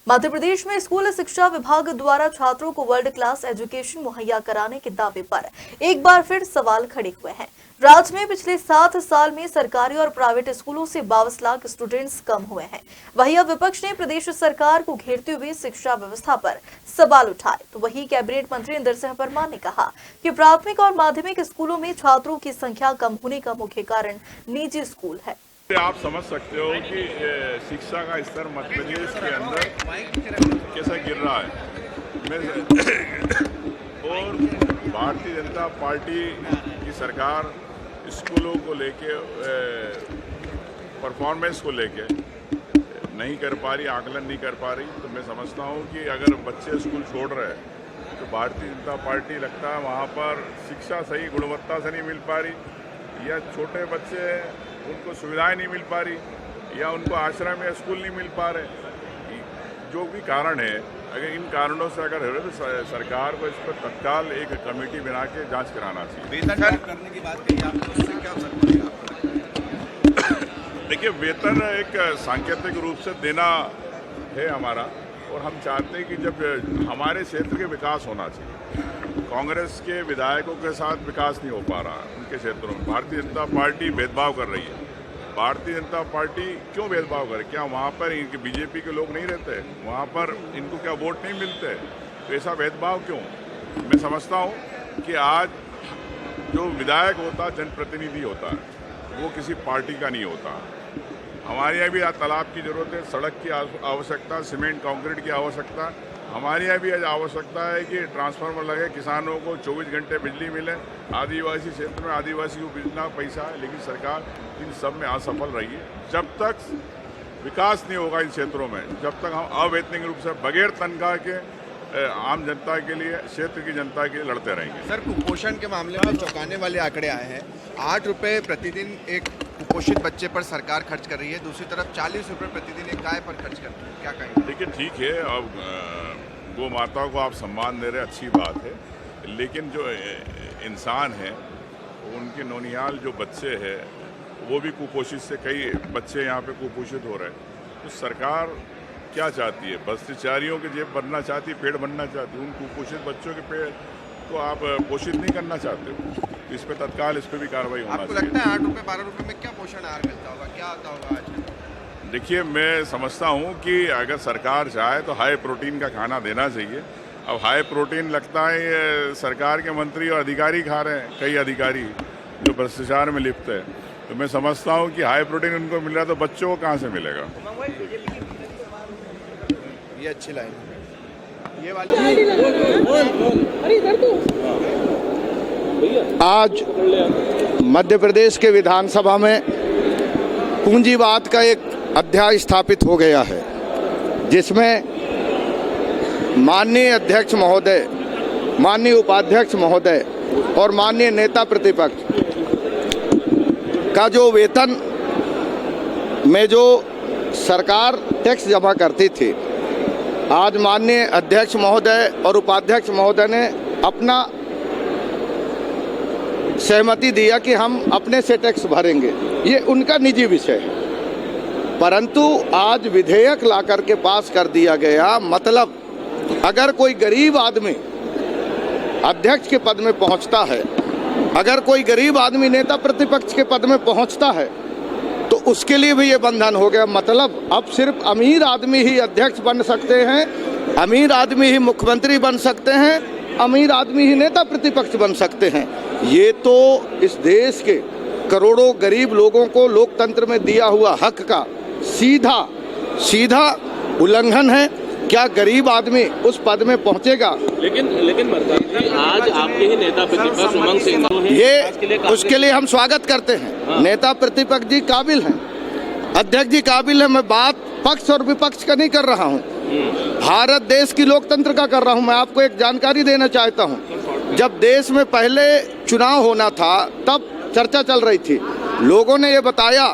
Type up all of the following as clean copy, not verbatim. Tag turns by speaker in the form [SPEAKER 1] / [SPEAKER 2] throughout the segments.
[SPEAKER 1] मध्य प्रदेश में स्कूल शिक्षा विभाग द्वारा छात्रों को वर्ल्ड क्लास एजुकेशन मुहैया कराने के दावे पर एक बार फिर सवाल खड़े हुए हैं। राज्य में पिछले 7 साल में सरकारी और प्राइवेट स्कूलों से 22 लाख स्टूडेंट्स कम हुए हैं। वहीं अब विपक्ष ने प्रदेश सरकार को घेरते हुए शिक्षा व्यवस्था पर सवाल उठाए, तो वहीं कैबिनेट मंत्री इंदर सिंह परमार ने कहा कि प्राथमिक और माध्यमिक स्कूलों में छात्रों की संख्या कम होने का मुख्य कारण निजी स्कूल है।
[SPEAKER 2] आप समझ सकते हो कि शिक्षा का स्तर मध्य प्रदेश के अंदर कैसा गिर रहा है। और भारतीय जनता पार्टी की सरकार स्कूलों को लेके परफॉर्मेंस को लेके नहीं कर पा रही, आकलन नहीं कर पा रही। तो मैं समझता हूँ कि अगर बच्चे स्कूल छोड़ रहे हैं तो भारतीय जनता पार्टी लगता है वहाँ पर शिक्षा सही गुणवत्ता से नहीं मिल पा रही, या छोटे बच्चे उनको सुविधाएं नहीं मिल पा रही, या उनको आश्रय में स्कूल नहीं मिल पा रहे। जो भी कारण है, अगर इन कारणों से अगर है तो सरकार को इस पर तत्काल एक कमेटी बना के जांच कराना चाहिए।
[SPEAKER 3] वेतन करने की बात कही आपने, उससे क्या फर्क पड़ेगा?
[SPEAKER 2] देखिए, वेतन एक सांकेतिक रूप से देना है हमारा, और हम चाहते हैं कि जब हमारे क्षेत्र के विकास होना चाहिए। कांग्रेस के विधायकों के साथ विकास नहीं हो पा रहा है उनके क्षेत्रों में। भारतीय जनता पार्टी भेदभाव कर रही है। भारतीय जनता पार्टी क्यों भेदभाव करे? क्या वहाँ पर इनके बीजेपी के लोग नहीं रहते? वहाँ पर इनको क्या वोट नहीं मिलते? तो ऐसा भेदभाव क्यों? मैं समझता हूँ कि आज जो विधायक होता, जनप्रतिनिधि होता है, वो किसी पार्टी का नहीं होता। हमारे यहाँ भी तालाब की ज़रूरत है, सड़क की आवश्यकता, सीमेंट कंक्रीट की आवश्यकता। हमारे यहाँ भी आज आवश्यकता है कि ट्रांसफार्मर लगे, किसानों को 24 घंटे बिजली मिले। आदिवासी क्षेत्र में आदिवासी को बिजली पैसा है, लेकिन सरकार इन सब में असफल रही है। जब तक विकास नहीं होगा इन क्षेत्रों में, जब तक हम अवैतनिक रूप से बगैर तनख्वाह के आम जनता के लिए, क्षेत्र की जनता के लिए लड़ते रहेंगे।
[SPEAKER 3] सर, कुपोषण के मामले में चौंकाने वाले आंकड़े आए हैं। 8 रुपये प्रतिदिन एक कुपोषित बच्चे पर सरकार खर्च कर रही है, दूसरी तरफ 40 रुपये प्रतिदिन एक गाय पर खर्च कर रही है। क्या कहेंगे?
[SPEAKER 2] देखिए, ठीक है, अब गौ माता को आप सम्मान दे रहे, अच्छी बात है, लेकिन जो इंसान है, उनके नौनिहाल जो बच्चे हैं, वो भी कुपोषित से कई बच्चे यहाँ पे कुपोषित हो रहे हैं। तो सरकार क्या चाहती है? भ्रष्टाचारियों के जेब भरना चाहती है, पेट भरना चाहती है। उन कुपोषित बच्चों के पेट को आप पोषित नहीं करना चाहते हो। इस पे तत्काल इस पे भी कार्रवाई होना चाहिए।
[SPEAKER 3] आपको लगता है 8 रुपये 12 रुपये में क्या पोषण आहार मिलता होगा? क्या आता होगा आज?
[SPEAKER 2] देखिए, मैं समझता हूँ कि अगर सरकार चाहे तो हाई प्रोटीन का खाना देना चाहिए। अब हाई प्रोटीन लगता है ये सरकार के मंत्री और अधिकारी खा रहे हैं, कई अधिकारी जो भ्रष्टाचार में लिप्त है। तो मैं समझता हूँ कि हाई प्रोटीन उनको मिल रहा है, तो बच्चों को कहाँ से मिलेगा?
[SPEAKER 3] ये अच्छी लाइन है, ये वाली।
[SPEAKER 4] आज मध्य प्रदेश के विधानसभा में पूंजीवाद का एक अध्याय स्थापित हो गया है, जिसमें माननीय अध्यक्ष महोदय, माननीय उपाध्यक्ष महोदय और माननीय नेता प्रतिपक्ष का जो वेतन में जो सरकार टैक्स जमा करती थी, आज माननीय अध्यक्ष महोदय और उपाध्यक्ष महोदय ने अपना सहमति दिया कि हम अपने से टैक्स भरेंगे। ये उनका निजी विषय है, परंतु आज विधेयक ला करके पास कर दिया गया। मतलब अगर कोई गरीब आदमी अध्यक्ष के पद में पहुंचता है, अगर कोई गरीब आदमी नेता प्रतिपक्ष के पद में पहुंचता है, तो उसके लिए भी ये बंधन हो गया। मतलब अब सिर्फ अमीर आदमी ही अध्यक्ष बन सकते हैं, अमीर आदमी ही मुख्यमंत्री बन सकते हैं, अमीर आदमी ही नेता प्रतिपक्ष बन सकते हैं। ये तो इस देश के करोड़ों गरीब लोगों को लोकतंत्र में दिया हुआ हक का सीधा उल्लंघन है। क्या गरीब आदमी उस पद में पहुंचेगा?
[SPEAKER 5] लेकिन आज आपके ही नेता प्रतिपक्ष उमंग सिंह
[SPEAKER 4] ये उसके लिए हम स्वागत करते हैं।
[SPEAKER 5] हाँ।
[SPEAKER 4] नेता प्रतिपक्ष जी काबिल हैं, अध्यक्ष जी काबिल हैं। मैं बात पक्ष और विपक्ष का नहीं कर रहा हूं, भारत देश की लोकतंत्र का कर रहा हूं। मैं आपको एक जानकारी देना चाहता हूं। जब देश में पहले चुनाव होना था, तब चर्चा चल रही थी, लोगों ने ये बताया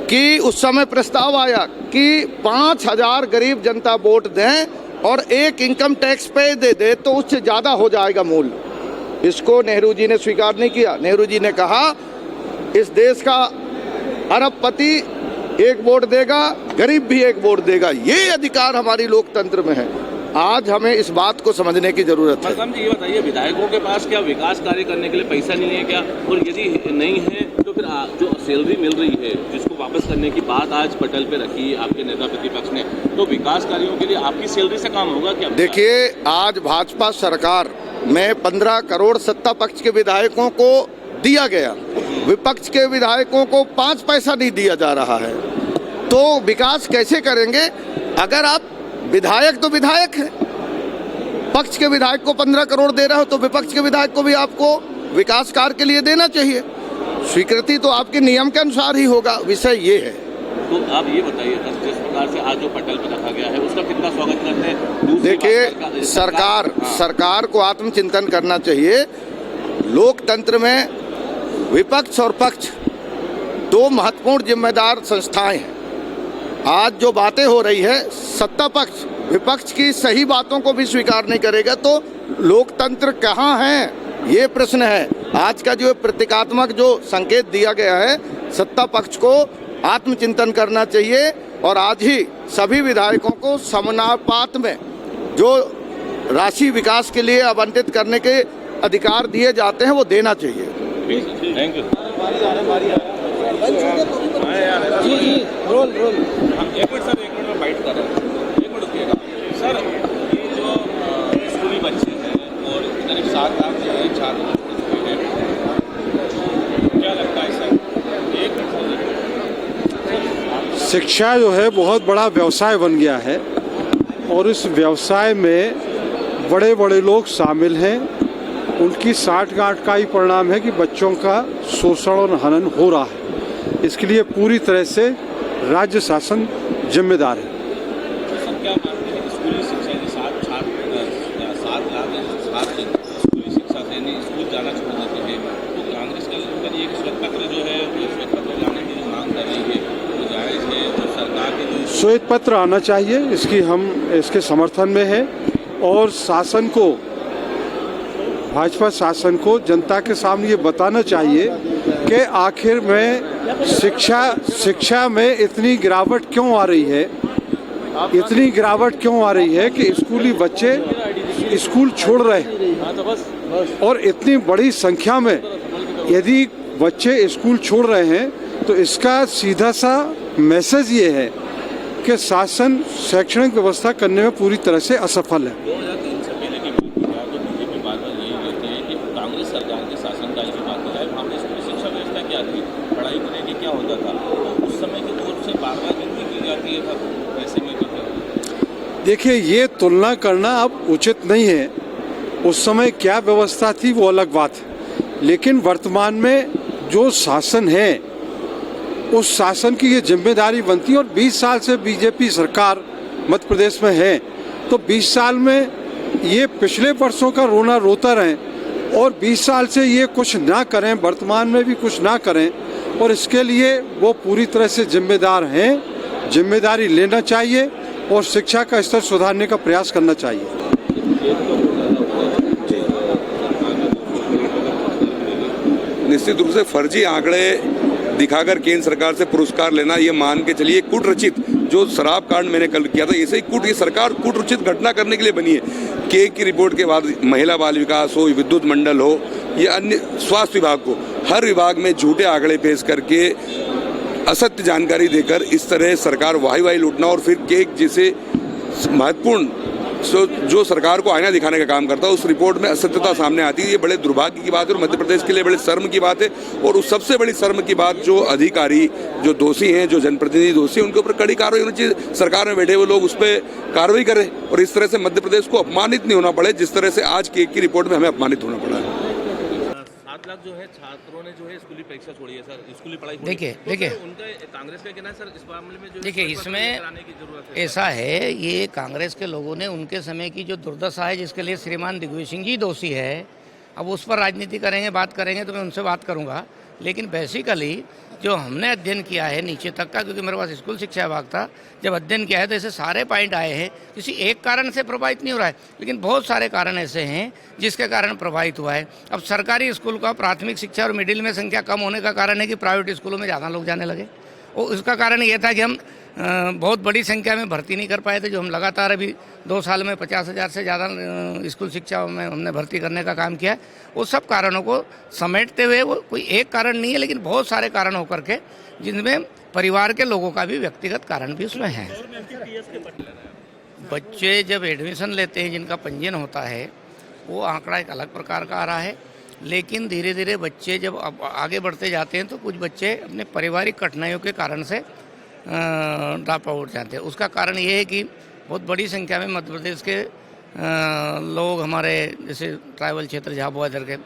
[SPEAKER 4] कि उस समय प्रस्ताव आया कि 5000 गरीब जनता वोट दें और एक इनकम टैक्स पे दे दे तो उससे ज़्यादा हो जाएगा मूल्य। इसको नेहरू जी ने स्वीकार नहीं किया। नेहरू जी ने कहा इस देश का अरबपति एक वोट देगा, गरीब भी एक वोट देगा। ये अधिकार हमारी लोकतंत्र में है। आज हमें इस बात को समझने की जरूरत है।
[SPEAKER 5] जी ये बताइए, विधायकों के पास क्या विकास कार्य करने के लिए पैसा नहीं है क्या? और यदि नहीं है तो फिर जो सैलरी मिल रही है जिसको वापस करने की बात आज पटल पे रखी है आपके नेता प्रतिपक्ष ने, तो विकास कार्यों के लिए आपकी सैलरी से काम होगा क्या?
[SPEAKER 4] देखिए, आज भाजपा सरकार में 15 करोड़ सत्ता पक्ष के विधायकों को दिया गया, विपक्ष के विधायकों को 5 पैसा नहीं दिया जा रहा है। तो विकास कैसे करेंगे? अगर आप विधायक तो विधायक है, पक्ष के विधायक को 15 करोड़ दे रहे हो तो विपक्ष के विधायक को भी आपको विकास कार्य के लिए देना चाहिए। स्वीकृति तो आपके नियम के अनुसार ही होगा। विषय ये है।
[SPEAKER 5] तो आप ये बताइए, जिस प्रकार से आज जो पटल पे रखा गया है उसका कितना स्वागत करते हैं?
[SPEAKER 4] देखिए, सरकार को आत्मचिंतन करना चाहिए। लोकतंत्र में विपक्ष और पक्ष दो महत्वपूर्ण जिम्मेदार संस्थाएं हैं। आज जो बातें हो रही है, सत्ता पक्ष विपक्ष की सही बातों को भी स्वीकार नहीं करेगा तो लोकतंत्र कहाँ है, ये प्रश्न है। आज का जो प्रतीकात्मक जो संकेत दिया गया है, सत्ता पक्ष को आत्मचिंतन करना चाहिए और आज ही सभी विधायकों को समानुपात में जो राशि विकास के लिए आवंटित करने के अधिकार दिए जाते हैं वो देना चाहिए।
[SPEAKER 5] Thank you. एक मिनट में फाइट कर रहा हूँ। एक मिनट रुकिएगा सर। ये जो स्कूली बच्चे हैं और करीब 7 लाख जो है छात्र छोड़ चुके हैं, क्या लगता है सर? एक
[SPEAKER 6] शिक्षा जो है बहुत बड़ा व्यवसाय बन गया है और इस व्यवसाय में बड़े बड़े लोग शामिल हैं। उनकी साठगांठ का ही परिणाम है कि बच्चों का शोषण और हनन हो रहा है। इसके लिए पूरी तरह से राज्य शासन जिम्मेदार है।
[SPEAKER 5] क्या मानते हैं स्कूली शिक्षा के 7 लाख छात्र स्कूली शिक्षा से नहीं स्कूल जाना छोड़ देते हैं, तो कांग्रेस का ये श्वेत पत्र जो है श्वेत पत्र लाने की जो मांग कर रही है वो जायज़ है? तो सरकार के जो
[SPEAKER 6] श्वेत पत्र आना चाहिए, हम इसके समर्थन में है और शासन को, भाजपा शासन को जनता के सामने ये बताना चाहिए कि आखिर में शिक्षा में इतनी गिरावट क्यों आ रही है। इतनी गिरावट क्यों आ रही है कि स्कूली बच्चे स्कूल छोड़ रहे हैं और इतनी बड़ी संख्या में यदि बच्चे स्कूल छोड़ रहे हैं तो इसका सीधा सा मैसेज ये है कि शासन शैक्षणिक व्यवस्था करने में पूरी तरह से असफल है।
[SPEAKER 5] 2003 से पहले की बात तो बीजेपी बार-बार यही कहते हैं कि कांग्रेस सरकार के शासनकाल की बात करें, वहाँ पर स्कूली शिक्षा व्यवस्था क्या थी, पढ़ाई करने की क्या होता था, तो उस समय की दौर से बार-बार गिनती की जाती है। ऐसे में
[SPEAKER 6] देखिए, ये तुलना करना अब उचित नहीं है। उस समय क्या व्यवस्था थी वो अलग बात है, लेकिन वर्तमान में जो शासन है उस शासन की ये जिम्मेदारी बनती है। और 20 साल से बीजेपी सरकार मध्य प्रदेश में है, तो 20 साल में ये पिछले वर्षों का रोना रोता रहें और 20 साल से ये कुछ ना करें, वर्तमान में भी कुछ ना करें, और इसके लिए वो पूरी तरह से जिम्मेदार हैं। जिम्मेदारी लेना चाहिए और शिक्षा का स्तर सुधारने का प्रयास करना चाहिए।
[SPEAKER 7] निश्चित रूप से फर्जी आंकड़े दिखाकर केंद्र सरकार से पुरस्कार लेना, ये मान के चलिए कूटरचित जो शराब कांड मैंने कल किया था, ऐसे ही ये सरकार कूटरचित घटना करने के लिए बनी है। केक की रिपोर्ट के बाद महिला बाल विकास हो, विद्युत मंडल हो, ये अन्य स्वास्थ्य विभाग को, हर विभाग में झूठे आंकड़े पेश करके असत्य जानकारी देकर इस तरह सरकार वाही लूटना और फिर केक जैसे महत्वपूर्ण जो सरकार को आईना दिखाने का काम करता है, उस रिपोर्ट में असत्यता सामने आती है। ये बड़े दुर्भाग्य की बात है और मध्य प्रदेश के लिए बड़े शर्म की बात है। और उस सबसे बड़ी शर्म की बात, जो अधिकारी, जो दोषी हैं, जो जनप्रतिनिधि दोषी हैं, उनके ऊपर कड़ी कार्रवाई होनी चाहिए। सरकार में बैठे हुए लोग उस पर कार्रवाई करें और इस तरह से मध्य प्रदेश को अपमानित नहीं होना पड़े जिस तरह से आज केक की रिपोर्ट में हमें अपमानित होना पड़ा है।
[SPEAKER 5] 7 लाख जो है छात्रों ने जो है स्कूली परीक्षा छोड़ी है सर, स्कूली पढ़ाई।
[SPEAKER 8] देखिए
[SPEAKER 5] उनका कांग्रेस का कहना है सर इस मामले में जो
[SPEAKER 8] देखिए, इसमें ऐसा है, ये कांग्रेस के लोगों ने उनके समय की जो दुर्दशा है जिसके लिए श्रीमान दिग्विजय सिंह जी दोषी है, अब उस पर राजनीति करेंगे, बात करेंगे तो मैं उनसे बात करूंगा। लेकिन बेसिकली जो हमने अध्ययन किया है नीचे तक का, क्योंकि मेरे पास स्कूल शिक्षा विभाग था, जब अध्ययन किया है तो ऐसे सारे पॉइंट आए हैं। किसी एक कारण से प्रभावित नहीं हो रहा है, लेकिन बहुत सारे कारण ऐसे हैं जिसके कारण प्रभावित हुआ है। अब सरकारी स्कूल का प्राथमिक शिक्षा और मिडिल में संख्या कम होने का कारण है कि प्राइवेट स्कूलों में ज़्यादा लोग जाने लगे। और इसका कारण ये था कि हम बहुत बड़ी संख्या में भर्ती नहीं कर पाए थे। जो हम लगातार अभी 2 साल में 50,000 से ज़्यादा स्कूल शिक्षा में हमने भर्ती करने का काम किया। वो सब कारणों को समेटते हुए, वो कोई एक कारण नहीं है लेकिन बहुत सारे कारण होकर के, जिनमें परिवार के लोगों का भी व्यक्तिगत कारण भी उसमें है। बच्चे जब एडमिशन लेते हैं, जिनका पंजीयन होता है, वो आंकड़ा एक अलग प्रकार का आ रहा है। लेकिन धीरे धीरे बच्चे जब आगे बढ़ते जाते हैं तो कुछ बच्चे अपने पारिवारिक कठिनाइयों के कारण से ड्रॉप आउट जाते हैं। उसका कारण ये है कि बहुत बड़ी संख्या में मध्य प्रदेश के लोग, हमारे जैसे ट्राइबल क्षेत्र झाबुआ इधर के,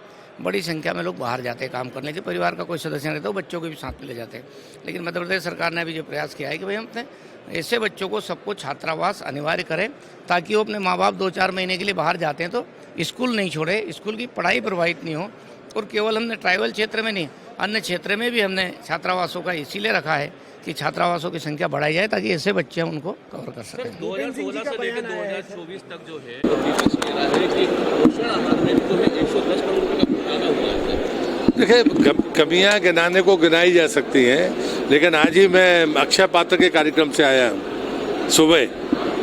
[SPEAKER 8] बड़ी संख्या में लोग बाहर जाते हैं काम करने के। परिवार का कोई सदस्य नहीं रहता, वो बच्चों को भी साथ में ले जाते हैं। लेकिन मध्य प्रदेश सरकार ने अभी जो प्रयास किया है कि भाई हम अपने ऐसे बच्चों को सबको छात्रावास अनिवार्य करें, ताकि वो अपने माँ बाप 2-4 महीने के लिए बाहर जाते हैं तो स्कूल नहीं छोड़े, स्कूल की पढ़ाई प्रभावित नहीं हो। और केवल हमने ट्राइबल क्षेत्र में नहीं, अन्य क्षेत्र में भी हमने छात्रावासों का इसीलिए रखा है कि छात्रावासों की संख्या बढ़ाई जाए, ताकि ऐसे बच्चे हम उनको कवर कर सकें।
[SPEAKER 5] 2016 से लेकर 2024 तक जो है विपक्ष कह रहा है कि पोषण आहार में जो है 110 करोड़ रुपये का घोटाला हुआ है।
[SPEAKER 9] देखिए, कमियां गिनाने को गिनाई जा सकती हैं, लेकिन आज ही मैं अक्षय पात्र के कार्यक्रम से आया सुबह,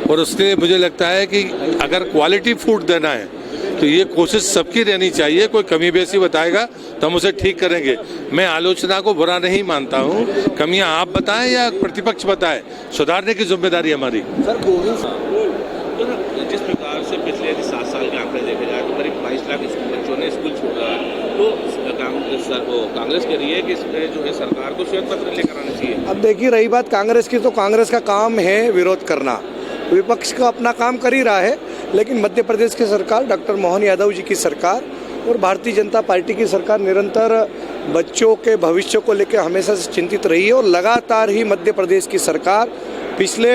[SPEAKER 9] और उसके मुझे लगता है कि अगर क्वालिटी फूड देना है तो ये कोशिश सबकी रहनी चाहिए। कोई कमी बेसी बताएगा तो हम उसे ठीक करेंगे। मैं आलोचना को बुरा नहीं मानता हूँ। कमियां आप बताएं या प्रतिपक्ष बताए, सुधारने की जिम्मेदारी हमारी।
[SPEAKER 5] जिस प्रकार से पिछले 7 साल के आंकड़े देखे जाए तो करीब 22 लाख बच्चों ने स्कूल छोड़ा है, तो कांग्रेस कह रही है कि इसमें जो है सरकार को श्वेत पत्र लेकर आना चाहिए।
[SPEAKER 10] अब देखिए, रही बात कांग्रेस की, तो कांग्रेस का काम है विरोध करना, विपक्ष का अपना काम कर ही रहा है। लेकिन मध्य प्रदेश की सरकार, डॉक्टर मोहन यादव जी की सरकार और भारतीय जनता पार्टी की सरकार निरंतर बच्चों के भविष्य को लेकर हमेशा से चिंतित रही है। और लगातार ही मध्य प्रदेश की सरकार पिछले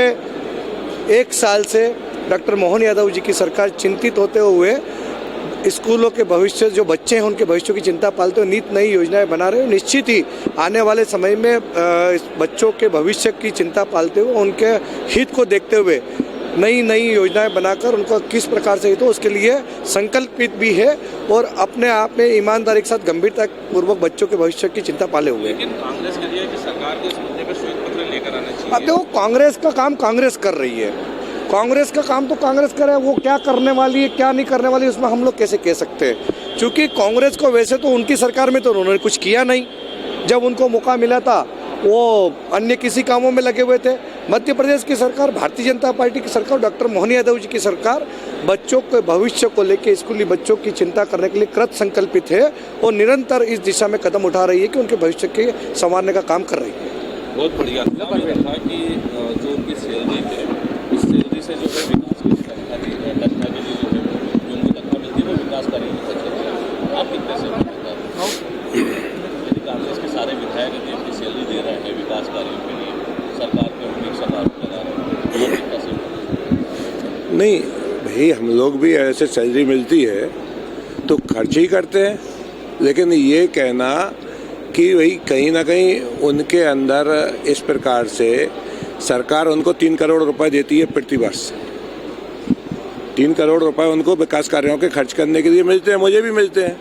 [SPEAKER 10] 1 साल से डॉक्टर मोहन यादव जी की सरकार चिंतित होते हुए स्कूलों के भविष्य, जो बच्चे हैं उनके भविष्य की चिंता पालते हुए नित नई योजनाएं बना रहे हैं। निश्चित ही आने वाले समय में बच्चों के भविष्य की चिंता पालते हुए, उनके हित को देखते हुए नई नई योजनाएं बनाकर उनको किस प्रकार से हित हो, उसके लिए संकल्पित भी है और अपने आप में ईमानदारी के साथ गंभीरता पूर्वक बच्चों के भविष्य की चिंता पाले हुए।
[SPEAKER 5] लेकिन कांग्रेस कह रही है कि सरकार को इस मुद्दे पर श्वेत पत्र लेकर आना चाहिए।
[SPEAKER 10] अब देखो, कांग्रेस का काम कांग्रेस कर रही है, कांग्रेस का काम तो कांग्रेस करे, वो क्या करने वाली है क्या नहीं करने वाली उसमें हम लोग कैसे कह सकते हैं। क्योंकि कांग्रेस को वैसे तो उनकी सरकार में तो उन्होंने कुछ किया नहीं, जब उनको मौका मिला था वो अन्य किसी कामों में लगे हुए थे। मध्य प्रदेश की सरकार, भारतीय जनता पार्टी की सरकार, डॉक्टर मोहन यादव जी की सरकार बच्चों के भविष्य को लेकर, स्कूली बच्चों की चिंता करने के लिए कृत संकल्पित है और निरंतर इस दिशा में कदम उठा रही है कि उनके भविष्य के संवारने का काम कर रही है।
[SPEAKER 5] बहुत बढ़िया था कि जो उनकी सैलरी है, उस सैलरी से जो है विकास की संस्था की रचना के लिए जो उनको तनख्वाह मिलती है वो विकास कार्यों में खर्च करते हैं। आप कितने से यदि कांग्रेस के सारे विधायक यदि अपनी सैलरी दे रहे हैं विकास कार्यों के लिए, सरकार पे उन्हीं सरकार लगा रहे हैं,
[SPEAKER 9] नहीं भाई, हम लोग भी ऐसे सैलरी मिलती है तो खर्च ही करते हैं। लेकिन ये कहना कि भाई कहीं ना कहीं उनके अंदर इस प्रकार से सरकार उनको 3 करोड़ रुपए देती है प्रति वर्ष, 3 करोड़ रुपए उनको विकास कार्यों के खर्च करने के लिए मिलते हैं, मुझे भी मिलते हैं।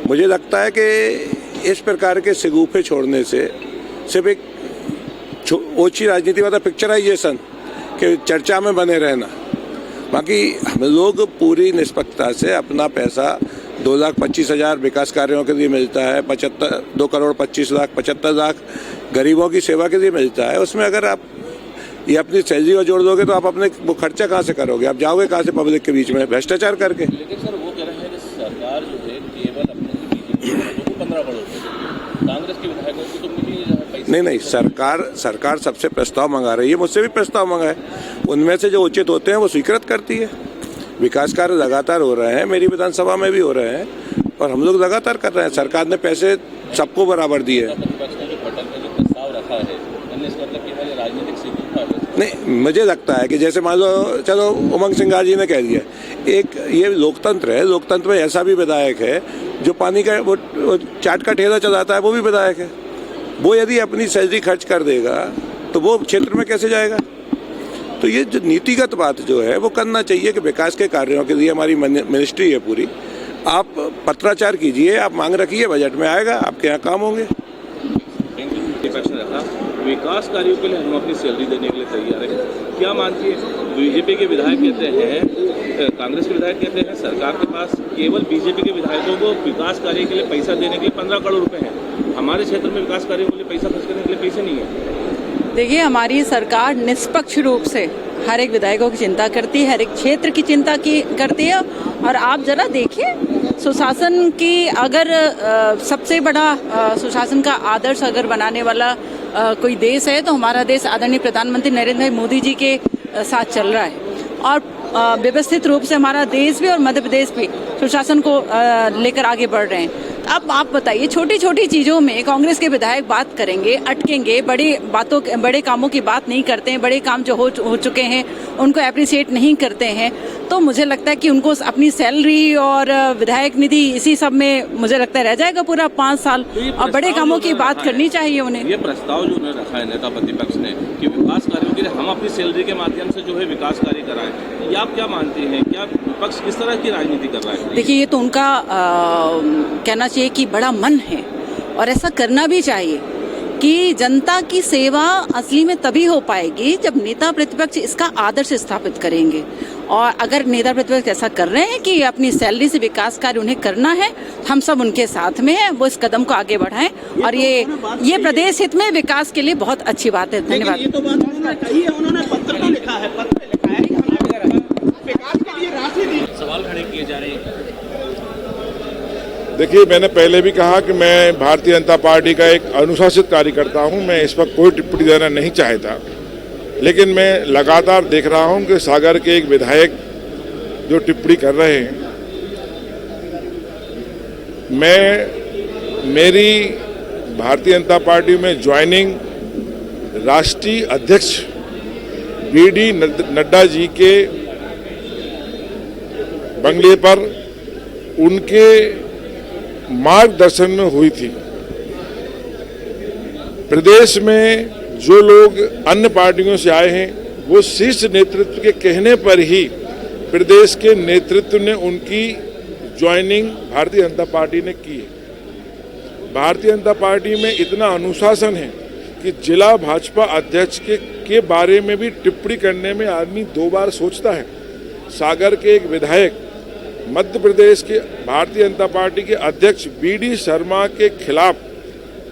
[SPEAKER 9] मुझे लगता है कि इस प्रकार के सिगूफे छोड़ने से सिर्फ एक ओछी राजनीति वाला पिक्चराइजेशन के चर्चा में बने रहना, बाकी हम लोग पूरी निष्पक्षता से अपना पैसा 2,25,000 विकास कार्यों के लिए मिलता है, 2 करोड़ 25 लाख 75 लाख गरीबों की सेवा के लिए मिलता है। उसमें अगर आप ये अपनी सैलरी को जोड़ दोगे तो आप अपने वो खर्चा कहाँ से करोगे, आप जाओगे कहाँ से पब्लिक के बीच में, भ्रष्टाचार करके।
[SPEAKER 5] लेकिन सर वो कह रहे हैं कि सरकार जो है केवल अपने बीजेपी को 15 करोड़ कांग्रेस के विधायकों को तो मिल ही रहा है।
[SPEAKER 9] नहीं, सरकार सबसे प्रस्ताव मंगा रही है, मुझसे भी प्रस्ताव मंगा है, उनमें से जो उचित होते हैं वो स्वीकृत करती है। विकास कार्य लगातार हो रहे हैं, मेरी विधानसभा में भी हो रहे हैं और हम लोग लगातार कर रहे हैं। सरकार ने पैसे सबको बराबर दिए हैं। नहीं, मुझे लगता है कि जैसे मान लो, चलो उमंग सिंघार जी ने कह दिया, एक ये लोकतंत्र है, लोकतंत्र में ऐसा भी विधायक है जो पानी का वो चाट का ठेला चलाता है, वो भी विधायक है। वो यदि अपनी सैलरी खर्च कर देगा तो वो क्षेत्र में कैसे जाएगा। तो ये जो नीतिगत बात जो है वो करना चाहिए कि विकास के कार्यों के लिए हमारी मिनिस्ट्री है पूरी, आप पत्राचार कीजिए, आप मांग रखिए, बजट में आएगा, आपके यहाँ काम होंगे।
[SPEAKER 5] विकास कार्यों के लिए हम अपनी सैलरी देने के लिए तैयार हैं। क्या मानती है? बीजेपी के विधायक कहते हैं, कांग्रेस के विधायक कहते हैं सरकार के पास केवल बीजेपी के विधायकों को विकास कार्य के लिए पैसा देने के लिए 15 करोड़ रुपए हैं। हमारे क्षेत्र में विकास कार्यों के लिए पैसा खर्च करने के लिए पैसे नहीं है।
[SPEAKER 11] देखिए, हमारी सरकार निष्पक्ष रूप से हर एक विधायकों की चिंता करती है, हर एक क्षेत्र की चिंता करती है। और आप जरा देखिए, सुशासन की अगर सबसे बड़ा सुशासन का आदर्श अगर बनाने वाला कोई देश है तो हमारा देश आदरणीय प्रधानमंत्री नरेंद्र भाई मोदी जी के साथ चल रहा है। और व्यवस्थित रूप से हमारा देश भी और मध्य प्रदेश भी सुशासन को लेकर आगे बढ़ रहे हैं। अब आप बताइए, छोटी छोटी चीज़ों में कांग्रेस के विधायक बात करेंगे, अटकेंगे, बड़े कामों की बात नहीं करते हैं, बड़े काम जो हो चुके हैं उनको अप्रिशिएट नहीं करते हैं। तो मुझे लगता है कि उनको अपनी सैलरी और विधायक निधि इसी सब में मुझे लगता है रह जाएगा पूरा 5 साल। और बड़े कामों की बात करनी चाहिए उन्हें।
[SPEAKER 5] ये प्रस्ताव जो उन्होंने रखा है नेता प्रतिपक्ष ने कि विकास कार्यों के लिए हम अपनी सैलरी के माध्यम से जो है विकास कार्य कराएं, ये आप क्या मानते हैं? क्या विपक्ष किस तरह की राजनीति कर रहा है?
[SPEAKER 11] देखिए, ये तो उनका कहना चाहिए कि बड़ा मन है और ऐसा करना भी चाहिए कि जनता की सेवा असली में तभी हो पाएगी जब नेता प्रतिपक्ष इसका आदर्श स्थापित करेंगे। और अगर नेता प्रतिपक्ष ऐसा कर रहे हैं कि अपनी सैलरी से विकास कार्य उन्हें करना है, हम सब उनके साथ में हैं, वो इस कदम को आगे बढ़ाएं। और ये प्रदेश हित में विकास के लिए बहुत अच्छी बात है। धन्यवाद।
[SPEAKER 12] ये तो बात उन्होंने कही है, उन्होंने पत्र तो लिखा है, विकास के लिए राशि
[SPEAKER 5] सवाल खड़े किए जा रहे हैं।
[SPEAKER 2] देखिए, मैंने पहले भी कहा कि मैं भारतीय जनता पार्टी का एक अनुशासित कार्यकर्ता हूं। मैं इस पर कोई टिप्पणी देना नहीं चाहता, लेकिन मैं लगातार देख रहा हूं कि सागर के एक विधायक जो टिप्पणी कर रहे हैं, मेरी भारतीय जनता पार्टी में ज्वाइनिंग राष्ट्रीय अध्यक्ष बीडी नड्डा जी के बंगले पर उनके मार्गदर्शन में हुई थी। प्रदेश में जो लोग अन्य पार्टियों से आए हैं, वो शीर्ष नेतृत्व के कहने पर ही प्रदेश के नेतृत्व ने उनकी ज्वाइनिंग भारतीय जनता पार्टी ने की है। भारतीय जनता पार्टी में इतना अनुशासन है कि जिला भाजपा अध्यक्ष के बारे में भी टिप्पणी करने में आदमी 2 बार सोचता है। सागर के एक विधायक मध्य प्रदेश के भारतीय जनता पार्टी के अध्यक्ष बीडी शर्मा के खिलाफ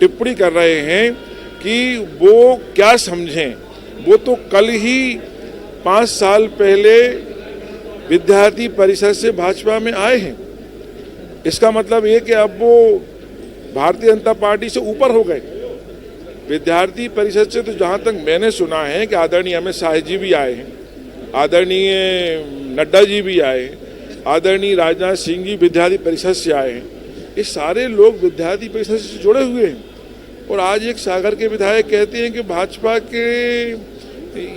[SPEAKER 2] टिप्पणी कर रहे हैं कि वो क्या समझें। वो तो कल ही 5 साल पहले विद्यार्थी परिषद से भाजपा में आए हैं। इसका मतलब ये कि अब वो भारतीय जनता पार्टी से ऊपर हो गए। विद्यार्थी परिषद से तो जहाँ तक मैंने सुना है कि आदरणीय अमित शाह जी भी आए हैं, आदरणीय नड्डा जी भी आए हैं, आदरणीय राजनाथ सिंह जी विद्यार्थी परिषद से आए हैं। ये सारे लोग विद्यार्थी परिषद से जुड़े हुए हैं। और आज एक सागर के विधायक कहते हैं कि भाजपा के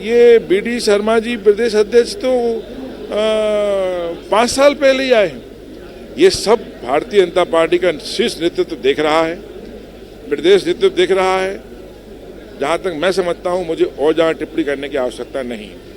[SPEAKER 2] ये बीडी शर्मा जी प्रदेश अध्यक्ष तो 5 साल पहले ही आए हैं। ये सब भारतीय जनता पार्टी का शीर्ष नेतृत्व देख रहा है, प्रदेश नेतृत्व देख रहा है। जहाँ तक मैं समझता हूँ, मुझे और ज़्यादा टिप्पणी करने की आवश्यकता नहीं है।